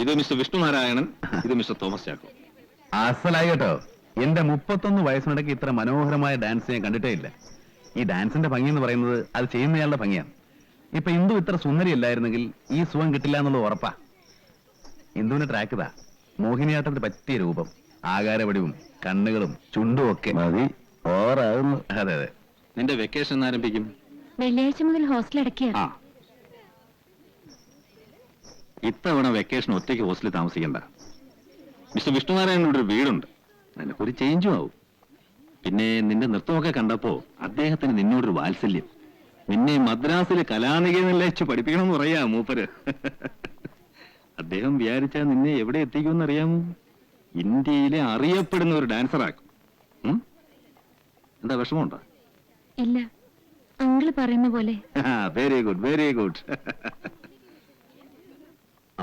ഇത് മിസ്റ്റർ വിഷ്ണുനാരായണൻ, ഇത് mister Thomas Chacko. അസലായി കേട്ടോ. എന്റെ 31 വയസ്സിനിടയ്ക്ക് ഇത്ര മനോഹരമായ ഡാൻസ് ഞാൻ കണ്ടിട്ടേ ഇല്ല. ഈ ഡാൻസിന്റെ ഭംഗി എന്ന് പറയുന്നത് അത് ചെയ്യുന്നയാളുടെ ഭംഗിയാണ്. ഇപ്പൊ ഇന്ദു ഇത്ര സുന്ദരിയല്ലായിരുന്നെങ്കിൽ ഈ സുഖം കിട്ടില്ല എന്നുള്ളത് ഉറപ്പാ. ഇന്ദുവിന്റെ ട്രാക്ക് ഇതാ. മോഹിനിയാട്ടത്തിന് പറ്റിയ രൂപം, ആകാരവടിവും കണ്ണുകളും ചുണ്ടും ഒക്കെ മതി. ഓവറാകുന്നു. അതെ അതെ. നിന്റെ വെക്കേഷൻ ആരംഭിക്കും? വെള്ളിയാഴ്ച മുതൽ ഹോസ്റ്റൽ അടയ്ക്കുക. ഇത്തവണ വെക്കേഷൻ ഒറ്റയ്ക്ക് ഹോസ്റ്റലിൽ താമസിക്കണ്ട. മിസ്റ്റർ വിഷ്ണുനാരായണനോട് ഒരു വീടുണ്ട്, നിനക്കൊരു ചേഞ്ചും ആവും. പിന്നെ നിന്റെ നൃത്തമൊക്കെ കണ്ടപ്പോ അദ്ദേഹത്തിന് നിന്നോടൊരു വാത്സല്യം. നിന്നെ മദ്രാസിലെ കലാനികേതനിൽ വെച്ച് പഠിപ്പിക്കണമെന്ന് പറയാ മൂപ്പര്. അദ്ദേഹം വിചാരിച്ചാൽ നിന്നെ എവിടെ എത്തിക്കുമെന്ന് അറിയാമോ? ഇന്ത്യയിലെ അറിയപ്പെടുന്ന ഒരു ഡാൻസറാക്കും. എന്താ വിഷമമുണ്ടോ? ഇല്ല, അങ്കിള് പറയുന്ന പോലെ. Very good, very good.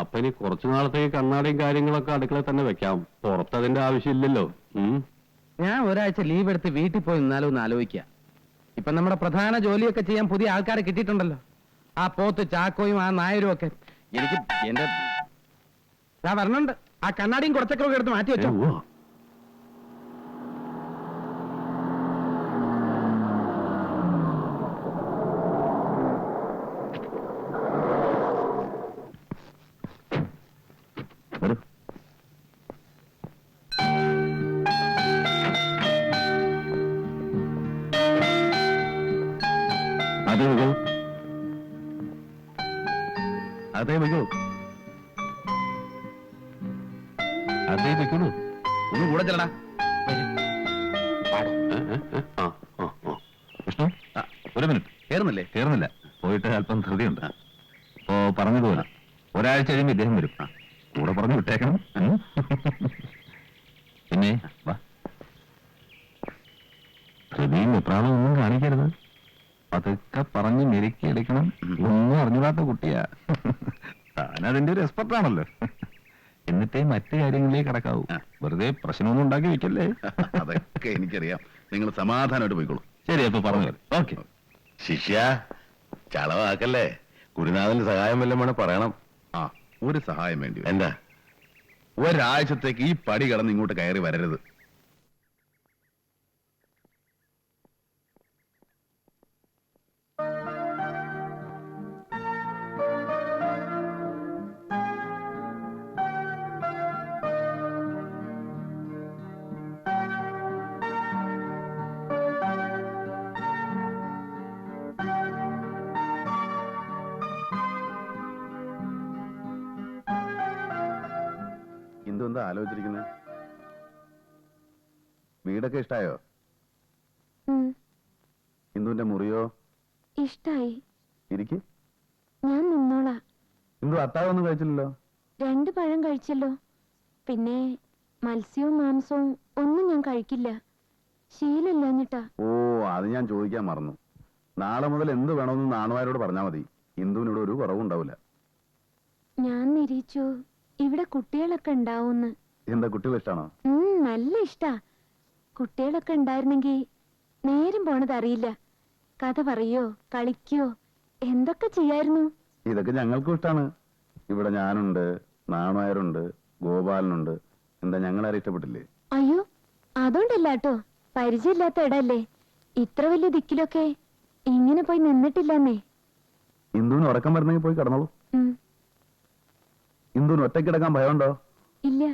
അപ്പൊ ഇനി കുറച്ചു നാളത്തേക്ക് കണ്ണാടിയും കാര്യങ്ങളൊക്കെ അടുക്കള തന്നെ വെക്കാം. പുറത്തതിന്റെ ആവശ്യമില്ലല്ലോ. ഞാൻ ഒരാഴ്ച ലീവ് എടുത്ത് വീട്ടിൽ പോയി നിന്നാലും ഒന്ന് ആലോചിക്കുക. ഇപ്പൊ നമ്മുടെ പ്രധാന ജോലിയൊക്കെ ചെയ്യാൻ പുതിയ ആൾക്കാരെ കിട്ടിയിട്ടുണ്ടല്ലോ. ആ പോത്ത് ചാക്കോയും ആ നായരും ഒക്കെ. എനിക്ക് എന്റെ വരണുണ്ട്. ആ കണ്ണാടിയും കുറച്ചൊക്കെ എടുത്ത് മാറ്റി വെച്ചോ. അതേ വയ്ക്കൂ, അതേ വയ്ക്കുള്ളൂ. ഒന്ന് കൂടെ ചെല്ലടാ. വിഷ്ണു, ഒരു മിനിറ്റ്. കേറുന്നില്ലേ? കേറുന്നില്ല. പോയിട്ട് അല്പം ധൃതിയുണ്ട്. അപ്പോ പറഞ്ഞതുപോലെ ഒരാഴ്ച കഴിയുമ്പോൾ ഇദ്ദേഹം വരും. കൂടെ പറഞ്ഞു വിട്ടേക്കണം. പിന്നെ വാ, ധൃതിയും എത്രാളും ഒന്നും കാണിക്കരുത്. അതൊക്കെ പറഞ്ഞ് മെരുക്കി എടുക്കണം. ഒന്നും അറിഞ്ഞിടാത്ത കുട്ടിയാ. താനതിന്റെ ഒരു എക്സ്പെർട്ടാണല്ലോ. എന്നിട്ടേ മറ്റു കാര്യങ്ങളിലേക്ക് കടക്കാവൂ. വെറുതെ പ്രശ്നമൊന്നും ഉണ്ടാക്കി വെക്കല്ലേ. അതൊക്കെ എനിക്കറിയാം. നിങ്ങൾ സമാധാനമായിട്ട് പോയിക്കോളൂ. ശരി, അപ്പൊ പറഞ്ഞു. ഓക്കെ. ശിഷ്യ, ചളവാക്കല്ലേ. ഗുരുനാഥന്റെ സഹായം വല്ലതും വേണം പറയണം. ആ, ഒരു സഹായം വേണ്ടി വരും. എന്താ? ഒരാഴ്ചത്തേക്ക് ഈ പടി കടന്ന് ഇങ്ങോട്ട് കയറി വരരുത്. എന്താ ആലോചിച്ചിരിക്കുന്നത്? വീടൊക്കെ ഇഷ്ടായോ? ഇന്ദുവിന്റെ മുറിയോ? ഇഷ്ടായി. ഇരിക്ക്. ഞാൻ നിന്നോളാ. ഇന്ദു അത്താഴമൊന്നും കഴിച്ചില്ലല്ലോ? 2 പഴം കഴിച്ചല്ലോ. പിന്നെ മത്സ്യവും മാംസവും ഒന്നും ഞാൻ കഴിക്കില്ല. ശീലമില്ലാഞ്ഞിട്ടാ. ഓ, അത് ഞാൻ ചോദിക്കാൻ മറന്നു. നാളെ മുതൽ എന്ത് വേണമെന്ന് നാണുമാരോട് പറഞ്ഞാൽ മതി. ഇന്ദുവിനോട് ഒരു കുറവുണ്ടാവില്ല. ഞാൻ നിരീച്ചു ഇവിടെ കുട്ടികളൊക്കെ ഉണ്ടാവുന്ന്. എന്താ, കുട്ടികൾ ഇഷ്ടാണോ? നല്ല ഇഷ്ടാ. കുട്ടികളൊക്കെ ഉണ്ടായിരുന്നെങ്കി നേരം പോണത് അറിയില്ല. കഥ പറയോ കളിക്കോ എന്തൊക്കെ ചെയ്യായിരുന്നു. ഇതൊക്കെ ഞങ്ങൾക്കും ഇഷ്ടാണ്. ഇവിടെ ഞാനുണ്ട്, നാണുമാരുണ്ട്, ഗോപാലനുണ്ട്. എന്താ, ഞങ്ങളാരും ഇഷ്ടപ്പെട്ടില്ലേ? അയ്യോ, അതുകൊണ്ടല്ലാട്ടോ. പരിചയമില്ലാത്ത ഇടല്ലേ. ഇത്ര വലിയ ദിക്കിലൊക്കെ ഇങ്ങനെ പോയി നിന്നിട്ടില്ലെന്നേ. ഇന്ദുവിന് ഉറക്കം വരുന്നെങ്കിൽ പോയി കിടന്നോളൂ. ഇന്ദുവിന് ഒറ്റയ്ക്ക് കിടക്കാൻ ഭയമുണ്ടോ? ഇല്ല.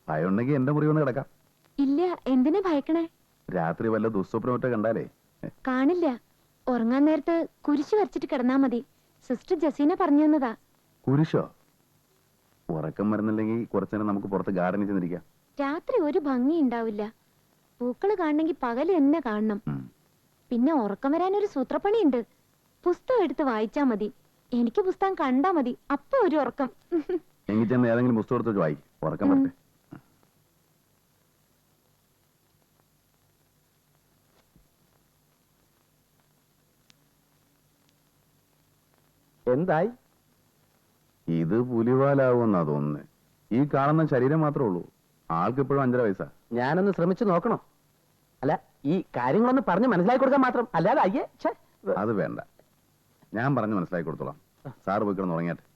ഭയമുണ്ടെങ്കിൽ എന്റെ മുറി വന്ന് കിടക്കാം. ഇല്ല. എന്തിനാ ഭയക്കണേ? രാത്രി വല്ല ദുസ്വപ്നം ഒറ്റ കണ്ടാലേ. കാണില്ല. ഉറങ്ങാൻ നേരത്ത് കുരിശ് വരച്ചിട്ട് കിടന്നാ മതി. സിസ്റ്റർ ജസീന പറഞ്ഞു തന്നതാ. കുരിശോ? ഉറക്കം വരുന്നില്ലെങ്കിൽ കുറച്ചേരം നമുക്ക് പുറത്ത് ഗാർഡനിൽ ചെന്നിരിക്കാം. രാത്രി ഒരു ഭംഗി ഉണ്ടാവില്ല. പൂക്കള് കാണണമെങ്കിൽ പകല് തന്നെ കാണണം. പിന്നെ ഉറക്കം വരാനൊരു സൂത്രപ്പണിയുണ്ട്. പുസ്തകം എടുത്ത് വായിച്ചാ മതി. എനിക്ക് പുസ്തകം കണ്ടാ മതി, അപ്പൊ ഒരു ഉറക്കം. എങ്കിൽ ചെന്ന് ഏതെങ്കിലും പുസ്തകം എടുത്ത് വായിക്കും. ഉറക്കം വരട്ടെ. എന്തായി? ഇത് പുലിവാലാവുമെന്നാ തോന്നുന്നത്. ഈ കാണുന്ന ശരീരം മാത്രമേ ഉള്ളൂ. ആൾക്ക് ഇപ്പോഴും 5.5 വയസ്സാ. ഞാനൊന്ന് ശ്രമിച്ചു നോക്കണോ? അല്ല, ഈ കാര്യങ്ങളൊന്ന് പറഞ്ഞ് മനസ്സിലാക്കി കൊടുക്കാൻ മാത്രം. അല്ലാതെ അയ്യേ. അത് വേണ്ട, ഞാൻ പറഞ്ഞ് മനസ്സിലാക്കി കൊടുത്തോളാം. സാറ് പോയി കിടന്ന് ഉറങ്ങിയാട്ടെ.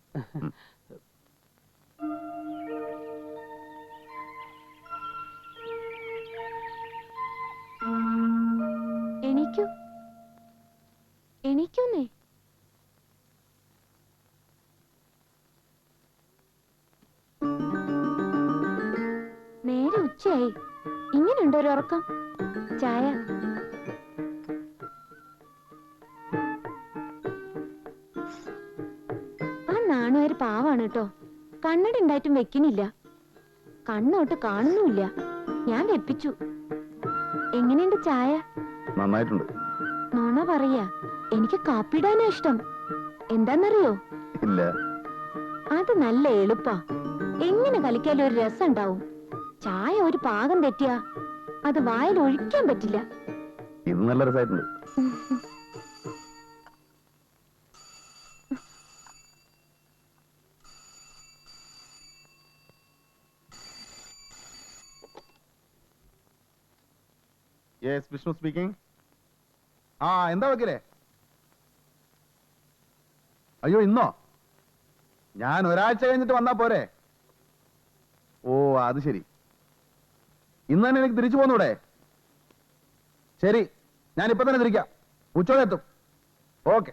ഉച്ചയായി. ഇങ്ങനെയുണ്ടോ ഒരു ഉറക്കം? ചായ. ആ നാണുവാര് പാവാണ് കേട്ടോ. കണ്ണട ഉണ്ടായിട്ടും വെക്കണില്ല. കണ്ണോട്ട് കാണുന്നുമില്ല. ഞാൻ വെപ്പിച്ചു. എങ്ങനെയുണ്ട് ചായ? നന്നായിട്ടുണ്ട്. നോണ പറയാ. എനിക്ക് കാപ്പിടാനാ ഇഷ്ടം. എന്താന്നറിയോ? ഇല്ല. അത് നല്ല എളുപ്പാ. എങ്ങനെ കളിക്കാലും ഒരു രസം ഉണ്ടാവും. ചായ ഒരു പാകം തെറ്റിയാ അത് വായിൽ ഒഴിക്കാൻ പറ്റില്ല. ഇത് നല്ല രസമായിട്ടുണ്ട്. Yes, Vishnu speaking. ആ, എന്താ വക്കീലേ? അയ്യോ, ഇന്നോ? ഞാൻ ഒരാഴ്ച കഴിഞ്ഞിട്ട് വന്നാ പോരെ? ഓ, അത് ശരി. ഇന്ന് തന്നെ എനിക്ക് തിരിച്ചു പോന്നൂടെ? ശരി, ഞാൻ ഇപ്പൊ തന്നെ തിരിക്കാം. ഉച്ചയോടെ എത്തും. ഓക്കെ.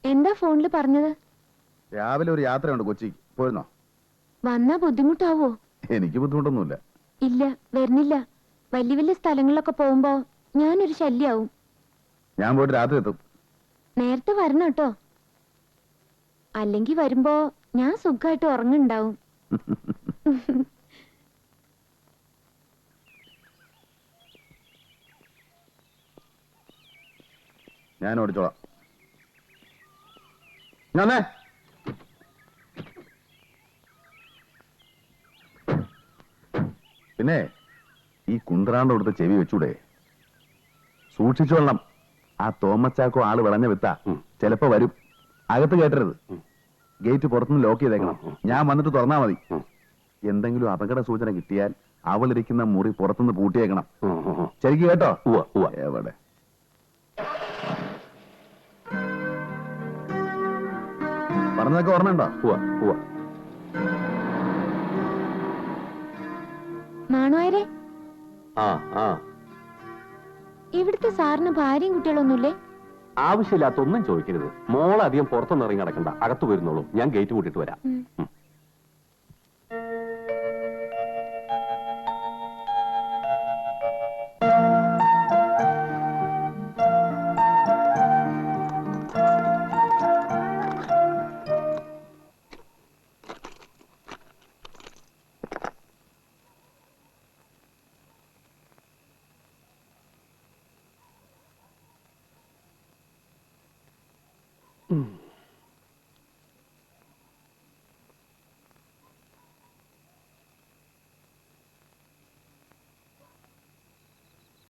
എന്താ ഫോണില് പറഞ്ഞത്? രാവിലെ ഒരു യാത്രയുണ്ട് കൊച്ചിക്ക്. പോയിരുന്നോ? വന്നാ ബുദ്ധിമുട്ടാവോ? എനിക്ക് ബുദ്ധിമുട്ടൊന്നുമില്ല. ഇല്ല, വരുന്നില്ല. വലിയ വലിയ സ്ഥലങ്ങളിലൊക്കെ പോകുമ്പോ ഞാനൊരു ശല്യാവും. ഞാൻ പോയിട്ട് രാത്രി എത്തും. നേരത്തെ വരണം കേട്ടോ. അല്ലെങ്കി വരുമ്പോ ഞാൻ സുഖമായിട്ട് ഉറങ്ങുണ്ടാവും. ഞാൻ ഓടിച്ചോളാം. ഞാനേ പിന്നെ ഈ കുന്ത്രാണ്ട് കൊടുത്ത ചെവി വെച്ചൂടെ? സൂക്ഷിച്ചോളണം. ആ തോമസ് ചാക്കോ ആള് വിളഞ്ഞ വിത്ത ചിലപ്പോ വരും. അകത്ത് കേട്ടരുത്. ഗേറ്റ് പുറത്തുനിന്ന് ലോക്ക് ചെയ്തേക്കണം. ഞാൻ വന്നിട്ട് തുറന്നാ മതി. എന്തെങ്കിലും അപകട സൂചന കിട്ടിയാൽ അവളിരിക്കുന്ന മുറി പുറത്തുനിന്ന് പൂട്ടിയേക്കണം. ശരിക്കും കേട്ടോ? എവിടെ? പറഞ്ഞതൊക്കെ ഓർമ്മയുണ്ടോ? നാണുവാരെ, ആ ആ ഇവിടുത്തെ സാറിന് ഭാര്യയും കുട്ടികളൊന്നുമില്ലേ? ആവശ്യമില്ലാത്ത ഒന്നും ചോദിക്കരുത്. മോളധികം പുറത്തൊന്നും ഇറങ്ങി നടക്കണ്ട. അകത്ത് വരുന്നുള്ളൂ. ഞാൻ ഗേറ്റ് കൂട്ടിട്ട് വരാം. ഉം. ഉം.